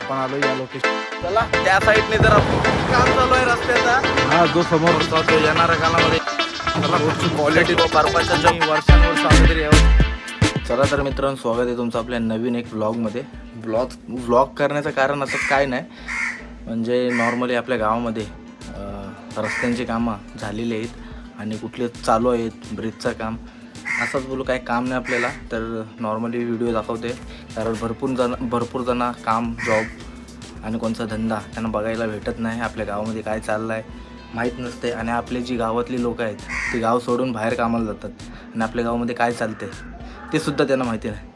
आपण आलो या लोकेशन. चला त्या साईडने जरा काम चालू आहे रस्त्याचा. हा जो समोर तो येणाऱ्या कालामध्ये चला रोडची क्वालिटी व बर्फाच्या जमी वर्षांवर सावधगिरी यावं. चला तर मित्रांनो, स्वागत आहे तुमचं आपल्या नवीन एक व्लॉगमध्ये. व्लॉग करण्याचं कारण असं काय नाही, म्हणजे नॉर्मली आपल्या गावामध्ये रस्त्यांची कामं झालेली आहेत आणि कुठले चालू आहेत, ब्रिजचं काम. असंच बोलू, काय काम नाही आपल्याला, तर नॉर्मली व्हिडिओ दाखवते. कारण भरपूर जण काम, जॉब आणि कोणता धंदा त्यांना बघायला भेटत नाही. आपल्या गावामध्ये काय चाललं आहे माहीत नसते आणि आपली जी गावातली लोकं आहेत ती गाव सोडून बाहेर कामाला जातात आणि आपल्या गावामध्ये काय चालते ते सुद्धा त्यांना माहिती नाही.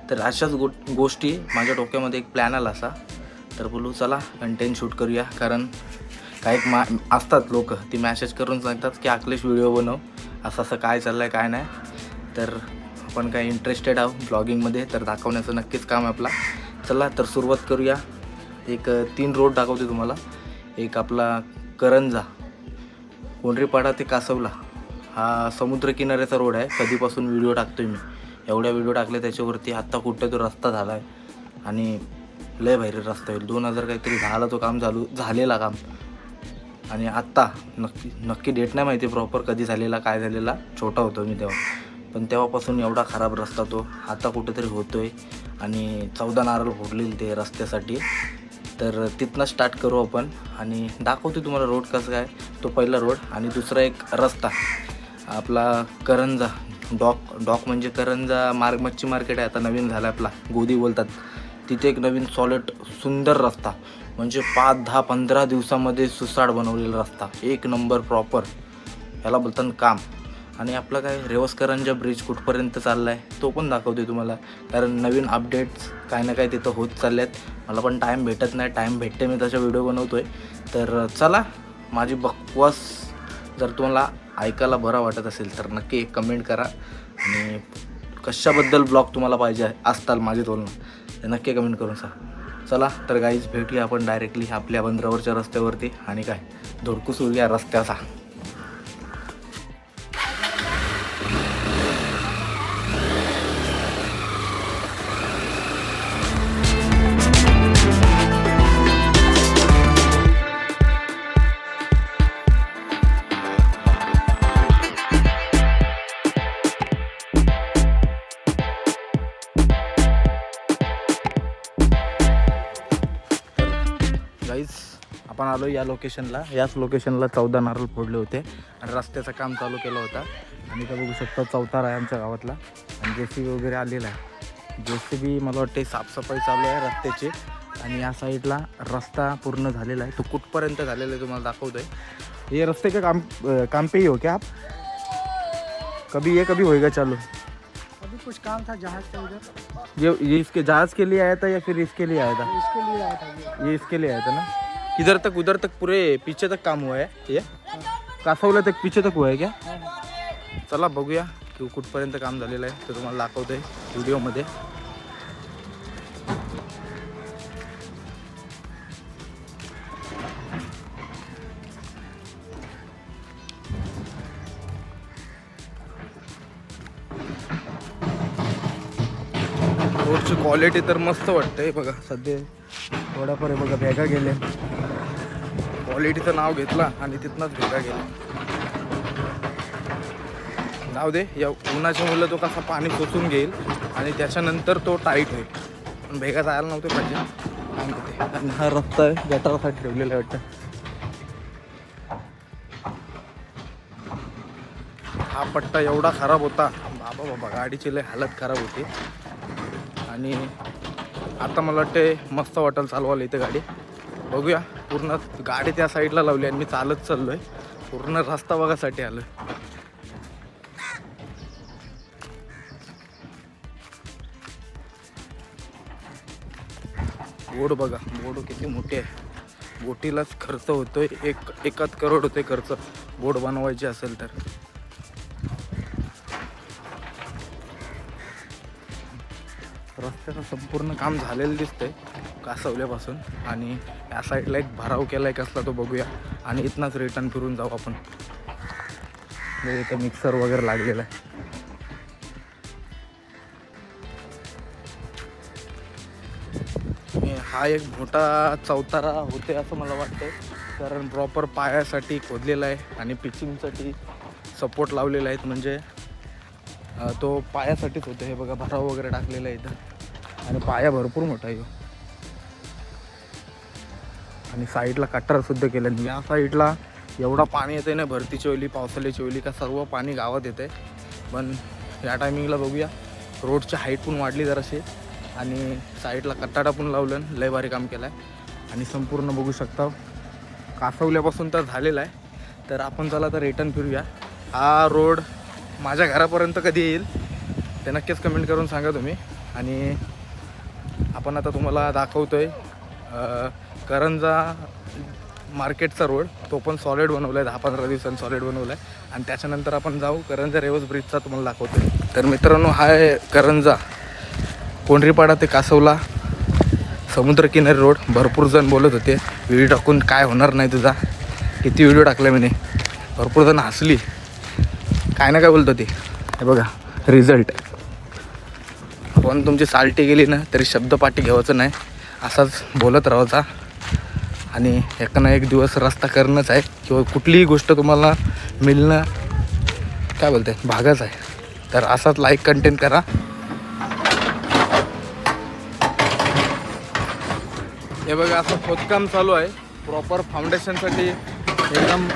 तर अशाच गोष्टी माझ्या डोक्यामध्ये एक प्लॅन आला असा, तर बोलू चला कंटेंट शूट करूया. कारण काही असतात लोक, ती मॅसेज करून सांगतात की अखिलेश व्हिडिओ बनव, असं असं काय चाललं आहे काय नाही. तर आपण काय इंटरेस्टेड आहोत ब्लॉगिंगमध्ये, तर दाखवण्याचं नक्कीच काम आहे आपला. चला तर सुरुवात करूया. एक 3 रोड दाखवते तुम्हाला. एक आपला करंजा, कोंढरीपाडा ते कासवला, हा समुद्रकिनाऱ्याचा रोड आहे. कधीपासून व्हिडिओ टाकतोय मी, एवढ्या व्हिडिओ टाकले त्याच्यावरती. आत्ता कुठे तो रस्ता झाला आहे आणि लय भारी रस्ता होईल. 2000 काहीतरी 10ला तो काम झालेला काम. आणि आत्ता नक्की डेट नाही माहिती प्रॉपर कधी झालेला, काय झालेला. छोटा होतो मी तेव्हा, पण तेव्हापासून एवढा खराब रस्ता तो आता कुठेतरी होतो आहे. आणि 14 नारळ फोडलेली ते रस्त्यासाठी. तर तिथनं स्टार्ट करू आपण आणि दाखवतो तुम्हाला रोड कसं काय. तो पहिला रोड आणि दुसरा एक रस्ता आपला करंजा डॉक म्हणजे करंजा मच्छी मार्केट आहे, आता नवीन झाला आपला, गोदी बोलतात. तिथे एक नवीन सॉलिड सुंदर रस्ता, म्हणजे 5-10-15 दिवसामध्ये सुसाट बनवलेला रस्ता, एक नंबर प्रॉपर, याला बोलतात काम. आणि आपला काय रेवसकरांचा ब्रिज कुठपर्यंत चालला आहे तो पण दाखवते तुम्हाला. कारण नवीन अपडेट्स काय ना काय तिथं होत चालले आहेत. मला पण टाईम भेटत नाही, टाईम भेटते मी तशा व्हिडिओ बनवतो आहे. तर चला, माझी बकवास जर तुम्हाला ऐकायला बरं वाटत असेल तर नक्की एक कमेंट करा. आणि कशाबद्दल ब्लॉग तुम्हाला पाहिजे असताल माझे बोलणं, तर नक्की कमेंट करून सांगा. चला तर गाईज, भेटूया आपण डायरेक्टली आपल्या बंदरावरच्या रस्त्यावरती. आणि काय धोडकू सुरूया रस्त्याचा. गाईज, आपण आलो या लोकेशनला. याच लोकेशनला 14 नारळ फोडले होते आणि रस्त्याचं काम चालू केलं होतं. आणि इथं बघू शकता चौतारा आहे आमच्या गावातला. आणि JCB वगैरे आलेला आहे. JCB मला वाटते साफसफाई चालू आहे रस्त्याची. आणि या साईडला रस्ता पूर्ण झालेला आहे. तो कुठपर्यंत झालेला आहे तुम्हाला दाखवतोय. ये रस्ते का काम पे ही हो क्या आप? कभी होएगा चालू? अभी कुछ काम था जहाज का उधर, ये इसके जहाज के लिए आया था या फिर इसके लिए आया था? इसके लिए आया था ये इसके लिए आया था ना. इधर तक उधर तक पूरे पीछे तक काम हुआ है. ये कासवला तक पीछे तक हुआ है क्या? चला बघूया की कुठपर्यंत काम झालेलं आहे, ते तुम्हाला दाखवतोय व्हिडिओमध्ये. रोडची क्वालिटी तर मस्त वाटते बघा. सध्या थोड्याफार बघा भेगा गेले, क्वालिटीचं नाव घेतला आणि तिथनंच भेगा गेले. जाऊ दे, या उन्हाच्या मुलं तो कसा पाणी शोषून घेईल आणि त्याच्यानंतर तो टाईट होईल. पण भेगा जायला नव्हते पाहिजे. आणि हा रस्ता आहे गटारासाठी ठेवलेला आहे वाटतं. हा पट्टा एवढा खराब होता, बाबा गाडीची लय हालत खराब होती. आणि आता मला वाटते मस्त वाटेल चालवायला इथे गाडी. बघूया, पूर्ण गाडी त्या साईडला लावली आणि मी चालत चाललो आहे. पूर्ण रस्ता बघासाठी आलो आहे. बोट बघा, बोट किती मोठी आहे. बोटीलाच खर्च होतोय 1 करोड होते खर्च बोट बनवायची असेल तर. रस्त्याचं संपूर्ण काम झालेलं दिसतंय कासवल्यापासून. आणि या साईडला एक भराव केला आहे कसला तो बघूया. आणि इथनंच रिटर्न फिरून जाऊ आपण. इथं मिक्सर वगैरे लागलेला आहे. हा एक मोठा चौतारा होते असं मला वाटतं, कारण प्रॉपर पायासाठी खोदलेला आहे आणि पिचिंगसाठी सपोर्ट लावलेला आहेत. म्हणजे तो पायासाठीच होतो. हे बघा भराव वगैरे टाकलेला आहे इथं आणि पाया भरपूर मोठा आहे. आणि साईडला कट्टारसुद्धा केलं. या साईडला एवढा पाणी येते ना, भरतीची ओली पावसाळ्याची ओली का सर्व पाणी गावात येते. पण या टायमिंगला बघूया रोडची हाईट पण वाढली जराशी आणि साईडला कट्टाडा पण लावलं. लय भारी काम केलं आहे. आणि संपूर्ण बघू शकता कासवल्यापासून तर झालेला आहे. तर आपण चला तर रिटर्न फिरूया. हा रोड माझ्या घरापर्यंत कधी येईल ते नक्कीच कमेंट करून सांगा तुम्ही. आणि आपण आता तुम्हाला दाखवतो आहे करंजा मार्केटचा रोड. तो पण सॉलिड बनवला आहे, 10-15 दिवसांनी सॉलिड बनवला आहे. आणि त्याच्यानंतर आपण जाऊ करंजा रेवस ब्रिजचा तुम्हाला दाखवतो आहे. तर मित्रांनो, हा आहे करंजा कोंढरीपाडा ते कासवला समुद्रकिनारी रोड. भरपूर जण बोलत होते व्हिडिओ टाकून काय होणार नाही तुझा, किती व्हिडिओ टाकले म्हणे. भरपूर जण हसली, काय ना काय बोलत होती. हे बघा रिझल्ट. पण तुमची साल्टी गेली ना तरी शब्दपाठी घ्यायचं नाही, असाच बोलत राहायचा. आणि एक ना एक दिवस रस्ता करणंच आहे किंवा कुठलीही गोष्ट तुम्हाला मिळणं काय बोलते भागच आहे. तर असाच लाईक कंटेंट करा. हे बघा असं खोदकाम चालू आहे. प्रॉपर फाउंडेशनसाठी एकदम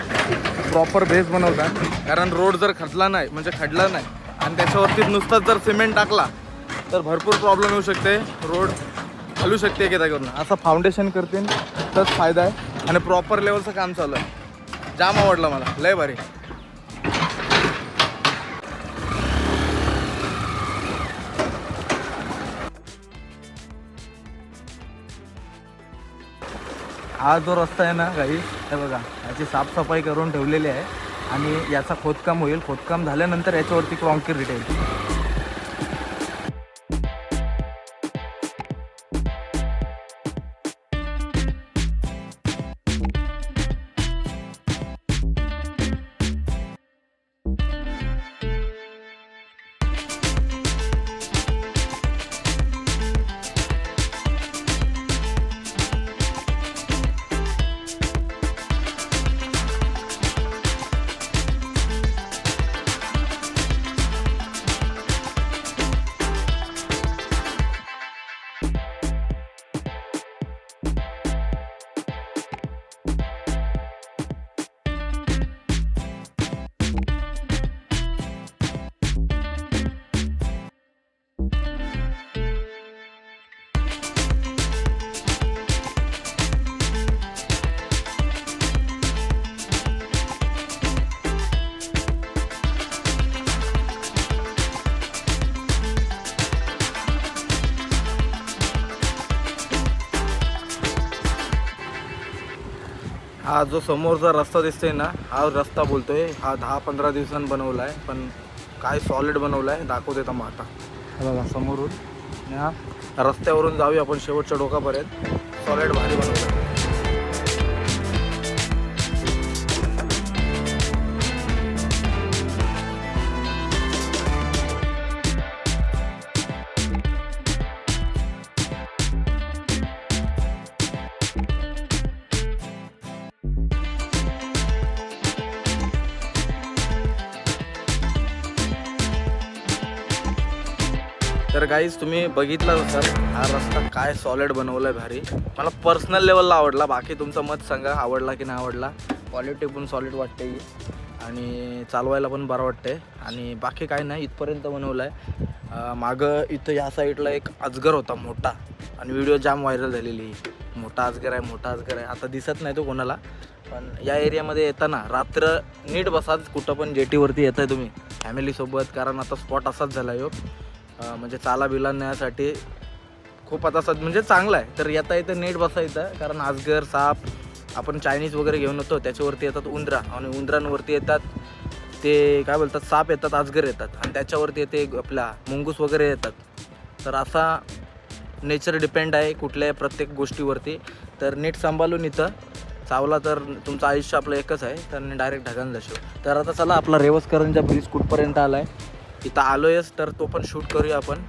प्रॉपर बेस बनवतात. कारण रोड जर खडला नाही म्हणजे खडला नाही आणि त्याच्यावरती नुसताच जर सिमेंट टाकला तर भरपूर प्रॉब्लेम येऊ शकते. रोड हलू शकते एका जागेवरून. असं फाउंडेशन करतील तरच फायदा आहे. आणि प्रॉपर लेवलचं काम चालू आहे. जाम आवडलं मला, लय भारी. हा जो रस्ता आहे ना काही, हे बघा याची साफसफाई करून ठेवलेली आहे आणि याचा खोदकाम होईल. खोदकाम झाल्यानंतर याच्यावरती कॉन्क्रीट येईल. हा जो समोरचा रस्ता दिसतोय ना, हा रस्ता बोलतोय हा 10-15 दिवसांनी बनवला आहे. पण काय सॉलिड बनवला आहे दाखवते मग आता. बघा समोरून हा रस्त्यावरून जाऊया आपण शेवटच्या डोकापर्यंत. सॉलिड भारी बनवलं आहे. तर गाईज तुम्ही बघितलं असाल हा रस्ता काय सॉलिड बनवला आहे भारी. मला पर्सनल लेवलला आवडला. बाकी तुमचं मत सांगा आवडला की नाही आवडला. क्वालिटी पण सॉलिड वाटते आणि चालवायला पण बरं वाटते. आणि बाकी काय नाही, इथपर्यंत बनवलं आहे. मागं इथं या साईडला एक अजगर होता मोठा आणि व्हिडिओ जाम व्हायरल झालेली. मोठा अजगर आहे, मोठा अजगर आहे. आता दिसत नाही तो कोणाला. पण या एरियामध्ये येताना रात्र नीट बसाच. कुठं पण जेटीवरती येत आहे तुम्ही फॅमिलीसोबत, कारण आता स्पॉट असाच झाला आहे म्हणजे चाला बिला नेण्यासाठी खूप आता म्हणजे चांगला आहे. तर येता येतं नीट बसायचं, कारण अजगर साप आपण चायनीज वगैरे घेऊन येतो त्याच्यावरती येतात उंदरा आणि उंदरांवरती येतात ते काय बोलतात साप येतात, अजगर येतात आणि त्याच्यावरती येते आपला मुंगूस वगैरे येतात. तर असा नेचर डिपेंड आहे कुठल्याही प्रत्येक गोष्टीवरती. तर नीट सांभाळून इथं चावला तर तुमचं आयुष्य आपलं एकच आहे, तर डायरेक्ट ढगान जाशो. तर आता चला आपला रेवस करंजा ब्रिज कुठपर्यंत आला आहे इथं आलोयच, तर तो पण शूट करूया आपण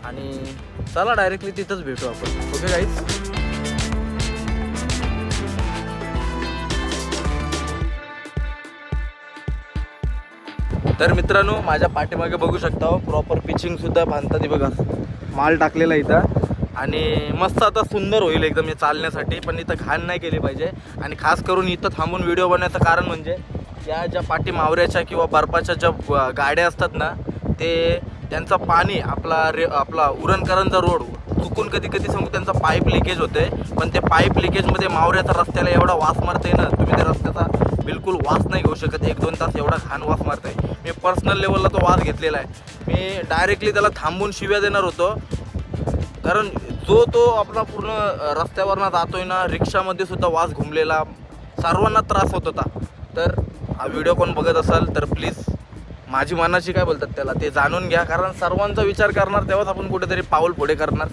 आणि चला डायरेक्टली तिथंच भेटू आपण. Okay guys. तर मित्रांनो माझ्या पाठीमागे बघू शकता प्रॉपर पिचिंग सुद्धा बांधतात हे बघा, माल टाकलेला इथं आणि मस्त आता सुंदर होईल एकदम हे चालण्यासाठी. पण इथं घाण नाही केली पाहिजे आणि खास करून इथं थांबून व्हिडिओ बनवायचं कारण म्हणजे या ज्या पाठी मावऱ्याच्या किंवा बर्फाच्या ज्या गाड्या असतात ना ते त्यांचं पाणी आपला उरणकरांचा रोड चुकून कधी कधी सांगू त्यांचा पाईप लिकेज होते. पण ते पाईप लिकेजमध्ये मावऱ्याचा रस्त्याला एवढा वास मारते ना, तुम्ही त्या रस्त्याचा बिलकुल वास नाही घेऊ शकत. 1-2 तास एवढा घाण वास मारत आहे. मी पर्सनल लेवलला तो वास घेतलेला आहे. मी डायरेक्टली त्याला थांबून शिव्या देणार होतो, कारण तो आपला पूर्ण रस्त्यावरनं जातोय ना, रिक्षामध्ये सुद्धा वास घुमलेला, सर्वांना त्रास होत होता. तर हा व्हिडिओ कोण बघत असाल तर प्लीज माझी मनाची काय बोलतात त्याला ते जाणून घ्या, कारण सर्वांचा विचार करणार तेव्हाच आपण कुठेतरी पाऊल पुढे करणार.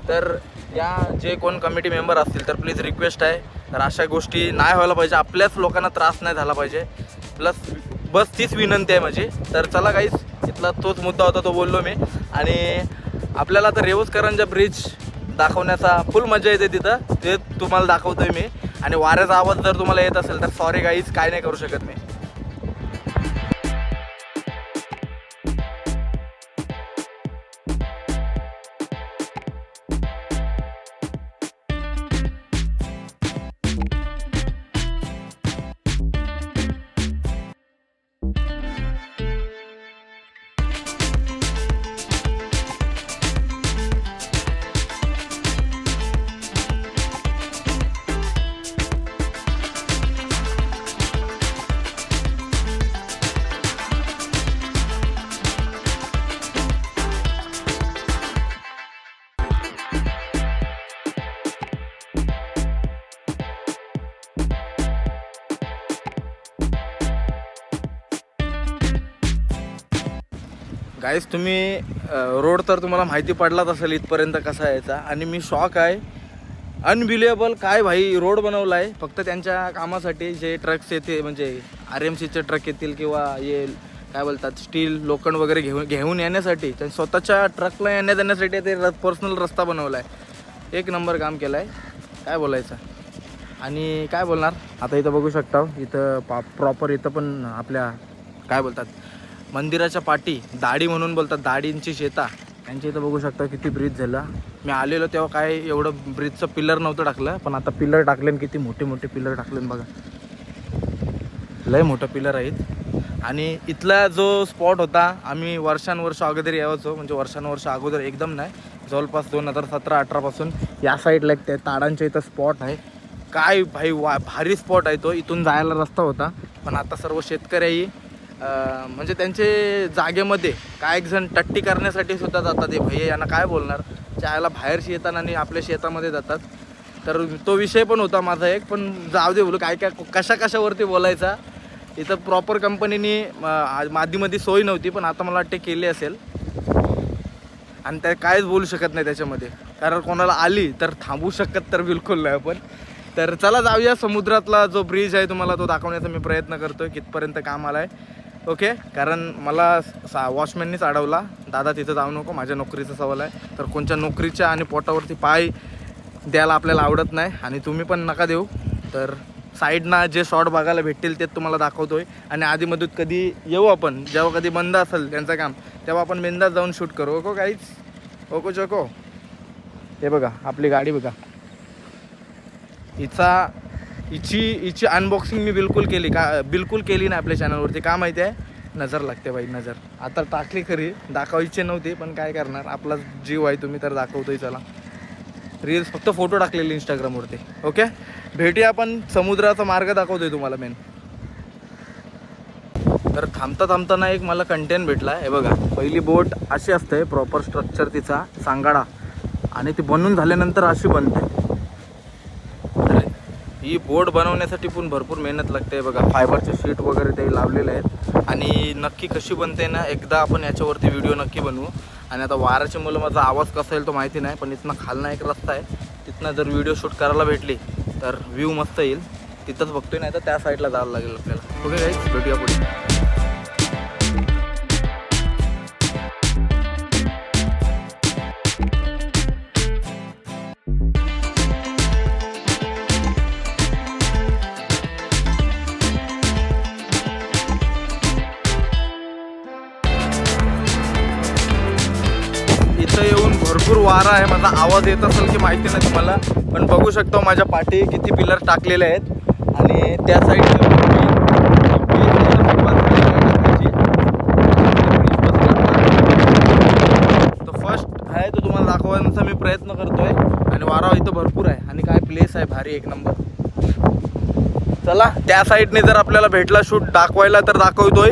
तर या जे कोण कमिटी मेंबर असतील तर प्लीज रिक्वेस्ट आहे, तर अशा गोष्टी नाही व्हायला पाहिजे, आपल्याच लोकांना त्रास नाही झाला पाहिजे. बस तीच विनंती आहे माझी. तर चला गाईस, इथला तोच मुद्दा होता, तो बोललो मी. आणि आपल्याला आता रेवसकरांचा ब्रिज दाखवण्याचा फुल मजा येते तिथं, ते तुम्हाला दाखवतोय मी. आणि वाऱ्याचा आवाज जर तुम्हाला येत असेल तर सॉरी गाईज, काय नाही करू शकत मी. गाईस तुम्ही रोड तर तुम्हाला माहिती पडलाच असेल इथपर्यंत कसा यायचा. आणि मी शॉक आहे, अनबिलिएबल काय भाई रोड बनवला आहे फक्त त्यांच्या कामासाठी. जे ट्रक्स येते म्हणजे RMCचे ट्रक येतील किंवा हे काय बोलतात स्टील लोखंड वगैरे घेऊन येण्यासाठी, त्यांनी स्वतःच्या ट्रकला येण्यासाठी ते पर्सनल रस्ता बनवला आहे. एक नंबर काम केलं आहे, काय बोलायचं. आणि काय बोलणार आता, इथं बघू शकता इथं प्रॉपर इथं पण आपल्या काय बोलतात मंदिराच्या पाठी दाढी म्हणून बोलतात, दाढींची शेता त्यांच्या इथं बघू शकता किती ब्रिज झाला. मी आलेलो तेव्हा काय एवढं ब्रिजचं पिलर नव्हतं टाकलं, पण आता पिलर टाकले, किती मोठे मोठे पिलर टाकले बघा, लय मोठं पिलर आहेत. आणि इथला जो स्पॉट होता आम्ही वर्षानुवर्ष अगोदर यायचो, म्हणजे वर्षानुवर्ष अगोदर एकदम नाही, जवळपास 2017-18 पासून या साईडला एक त्या ताडांच्या इथं स्पॉट आहे. काय भाई भारी स्पॉट आहे तो, इथून जायला रस्ता होता. पण आता सर्व शेतकऱ्याही म्हणजे त्यांचे जागेमध्ये काय एक जण टट्टी करण्यासाठी सुद्धा जातात. हे भैया यांना काय बोलणार, चायला बाहेरशी येतात आणि आपल्या शेतामध्ये जातात. तर तो विषय पण होता माझा एक, पण जाऊ दे बोलू काय कशावरती बोलायचा. इथं प्रॉपर कंपनीने माध्यमध्ये सोय नव्हती, पण आता मला वाटते केली असेल. आणि त्या कायच बोलू शकत नाही त्याच्यामध्ये, कारण कोणाला आली तर थांबू शकत तर बिलकुल नाही आपण. तर चला जाऊया, समुद्रातला जो ब्रिज आहे तुम्हाला तो दाखवण्याचा मी प्रयत्न करतो आहे, कितपर्यंत काम आला आहे. ओके, कारण मला वॉचमॅननीच अडवला, दादा तिथं जाऊ नको, माझ्या नोकरीचा सवाल आहे. तर कोणत्या नोकरीच्या आणि पोटावरती पाय द्यायला आपल्याला आवडत नाही, आणि तुम्ही पण नका देऊ. तर साईडना जे शॉट बघायला भेटतील ते तुम्हाला दाखवतो आहे. आणि आधीमधून कधी येऊ आपण, जेव्हा कधी बंद असेल त्यांचं काम, तेव्हा आपण बिंदास जाऊन शूट करू. ओको काहीच ओको चोको. हे बघा आपली गाडी बघा, हिची अनबॉक्सिंग मी बिलकुल केली नाही आपल्या चॅनलवरती. का माहिती आहे, नजर लागते बाई, नजर. आता टाकली खरी, दाखवायची नव्हती, पण काय करणार, आपला जीव आहे, तुम्ही तर दाखवतोय. चला रील्स फक्त फोटो टाकलेले इंस्टाग्रामवरती. ओके, भेटूया आपण, समुद्राचा मार्ग दाखवतोय तुम्हाला मेन. तर थांबता ना एक मला कंटेंट भेटला. हे बघा, पहिली बोट अशी असते, प्रॉपर स्ट्रक्चर तिचा सांगाडा, आणि ती बनवून झाल्यानंतर अशी बनते. ही बोट बनवण्यासाठी पण भरपूर मेहनत लागते. बघा फायबरचे शीट वगैरे ते लावलेले आहेत. आणि नक्की कशी बनते ना, एकदा आपण याच्यावरती व्हिडिओ नक्की बनवू. आणि आता वाऱ्याच्या मुलं माझा आवाज कसा येईल तो माहिती नाही, पण इथनं खालना एक रस्ता आहे, तिथनं जर व्हिडिओ शूट करायला भेटली तर व्ह्यू मस्त येईल. तिथंच बघतोय, नाही तर त्या साईडला जायला लागेल आपल्याला. ओके गाईस, भेटूया पुढे. वारा आहे, माझा आवाज येत असेल की माहिती नाही तुम्हाला, पण बघू शकतो माझ्या पाठी किती पिलर टाकलेले आहेत आणि त्या साईडला आहे तो तुम्हाला दाखवण्याचा मी प्रयत्न करतोय आणि वारा इथं भरपूर आहे आणि काय प्लेस आहे भारी एक नंबर. चला त्या साईडने जर आपल्याला भेटला शूट दाखवायला तर दाखवतोय,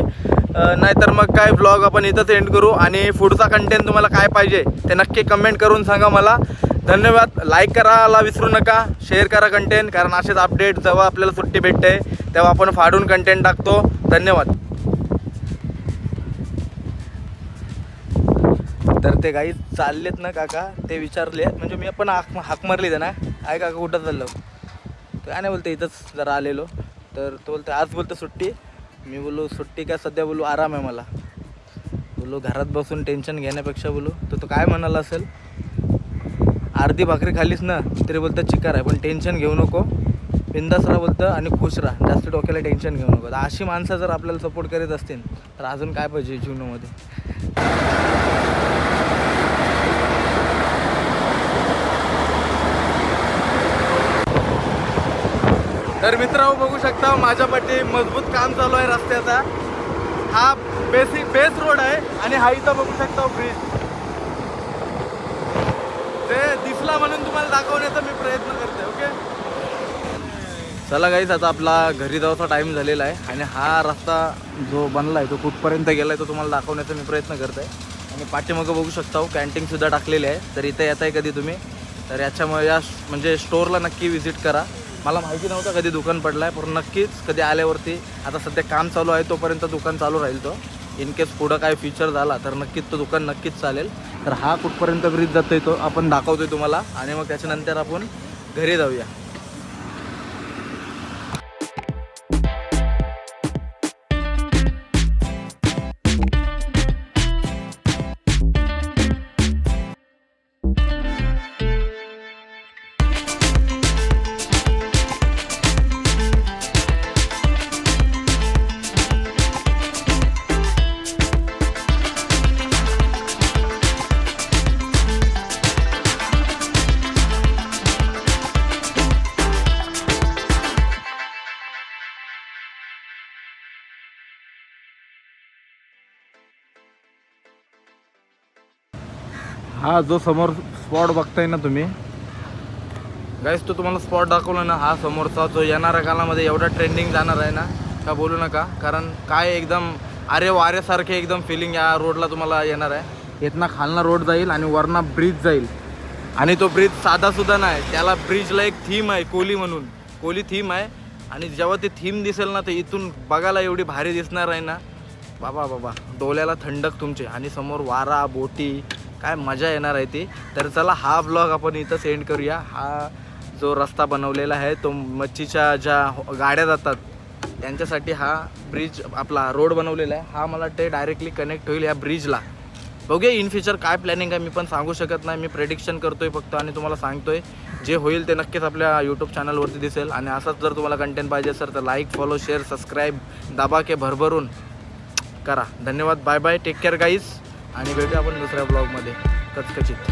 नाहीतर मग काय ब्लॉग आपण इथंच एंड करू. आणि पुढचा कंटेंट तुम्हाला काय पाहिजे ते नक्की कमेंट करून सांगा मला. धन्यवाद. लाईक करायला विसरू नका, शेअर करा कंटेंट, कारण असेच अपडेट जेव्हा आपल्याला सुट्टी भेटते तेव्हा आपण फाडून कंटेंट टाकतो. धन्यवाद. तर ते काही चाललेत ना काका, ते विचारले म्हणजे मी पण हाक मारली ना, काय काका कुठं चाललो, काय नाही बोलते इथंच जरा आलेलो. तर तो बोलतो आज बोलतो सुट्टी. मी बोललो सुट्टी काय सध्या बोलू आराम आहे मला. बोललो घरात बसून टेन्शन घेण्यापेक्षा बोलू तो काय म्हणाला असेल, अर्धी भाकरी खालीस ना तरी बोलतं चिकार आहे, पण टेन्शन घेऊ नको, बिंदास राहा बोलतं आणि खुश राहा, जास्त डोक्याला टेन्शन घेऊ नको. अशी माणसं जर आपल्याला सपोर्ट करीत असतील तर अजून काय पाहिजे जीवनामध्ये. तर मित्रांनो बघू शकता माझ्या पाठी मजबूत काम चालू आहे रस्त्याचा. हा बेस रोड आहे आणि हा इथं बघू शकता ब्रिज. ते दिसला म्हणून तुम्हाला दाखवण्याचा मी प्रयत्न करते. ओके चला गाईस, आता आपला घरी जायचा टाईम झालेला आहे आणि हा रस्ता जो बनला आहे तो कुठपर्यंत गेला आहे तो तुम्हाला दाखवण्याचा मी प्रयत्न करत आहे. आणि पाठीमागं बघू शकता कॅन्टीनसुद्धा टाकलेली आहे. तर इथं येत आहे कधी तुम्ही तर याच्यामुळे या म्हणजे स्टोअरला नक्की व्हिजिट करा. मला माहिती नव्हतं कधी दुकान पडलं आहे, पण नक्कीच कधी आल्यावरती, आता सध्या काम चालू आहे तोपर्यंत दुकान चालू राहील. तो इन केस पुढं काय फीचर झाला तर नक्कीच तो दुकान नक्कीच चालेल. तर हा कुठपर्यंत ब्रिज जातोय तो आपण दाखवतोय तुम्हाला आणि मग त्याच्यानंतर आपण घरी जाऊया. हा जो समोर स्पॉट बघताय ना तुम्ही गाईस, तो तुम्हाला स्पॉट दाखवला ना, हा समोरचा जो येणाऱ्या कालामध्ये एवढा ट्रेंडिंग जाणार आहे ना का बोलू नका. कारण काय एकदम अरे वाऱ्यासारखे एकदम फिलिंग या रोडला तुम्हाला येणार आहे. इथनं खालना रोड जाईल आणि वरना ब्रिज जाईल आणि तो ब्रिज साधासुद्धा नाही, त्याला ब्रिजला एक थीम आहे कोली म्हणून, कोली थीम आहे. आणि जेव्हा ते थीम दिसेल ना ते इथून बघायला एवढी भारी दिसणार आहे ना बाबा डोळ्याला थंडक तुमचे. आणि समोर वारा बोटी, काय मजा येणार आहे ती. तर चला हा ब्लॉग आपण इथं सेंड करूया. हा जो रस्ता बनवलेला आहे तो मच्छीच्या ज्या गाड्या जातात त्यांच्यासाठी हा ब्रिज आपला रोड बनवलेला आहे. हा मला वाटते डायरेक्टली कनेक्ट होईल या ब्रिजला. बघूया इन फ्युचर काय प्लॅनिंग आहे मी पण सांगू शकत नाही, मी प्रेडिक्शन करतोय फक्त आणि तुम्हाला सांगतोय. जे होईल ते नक्कीच आपल्या यूट्यूब चॅनलवरती दिसेल. आणि असंच जर तुम्हाला कंटेंट पाहिजे असेल तर लाईक फॉलो शेअर सबस्क्राईब दाबा के भरभरून करा. धन्यवाद. Bye bye. Take care guys आणि भेटूया आपण दुसऱ्या ब्लॉगमध्ये कचकचित.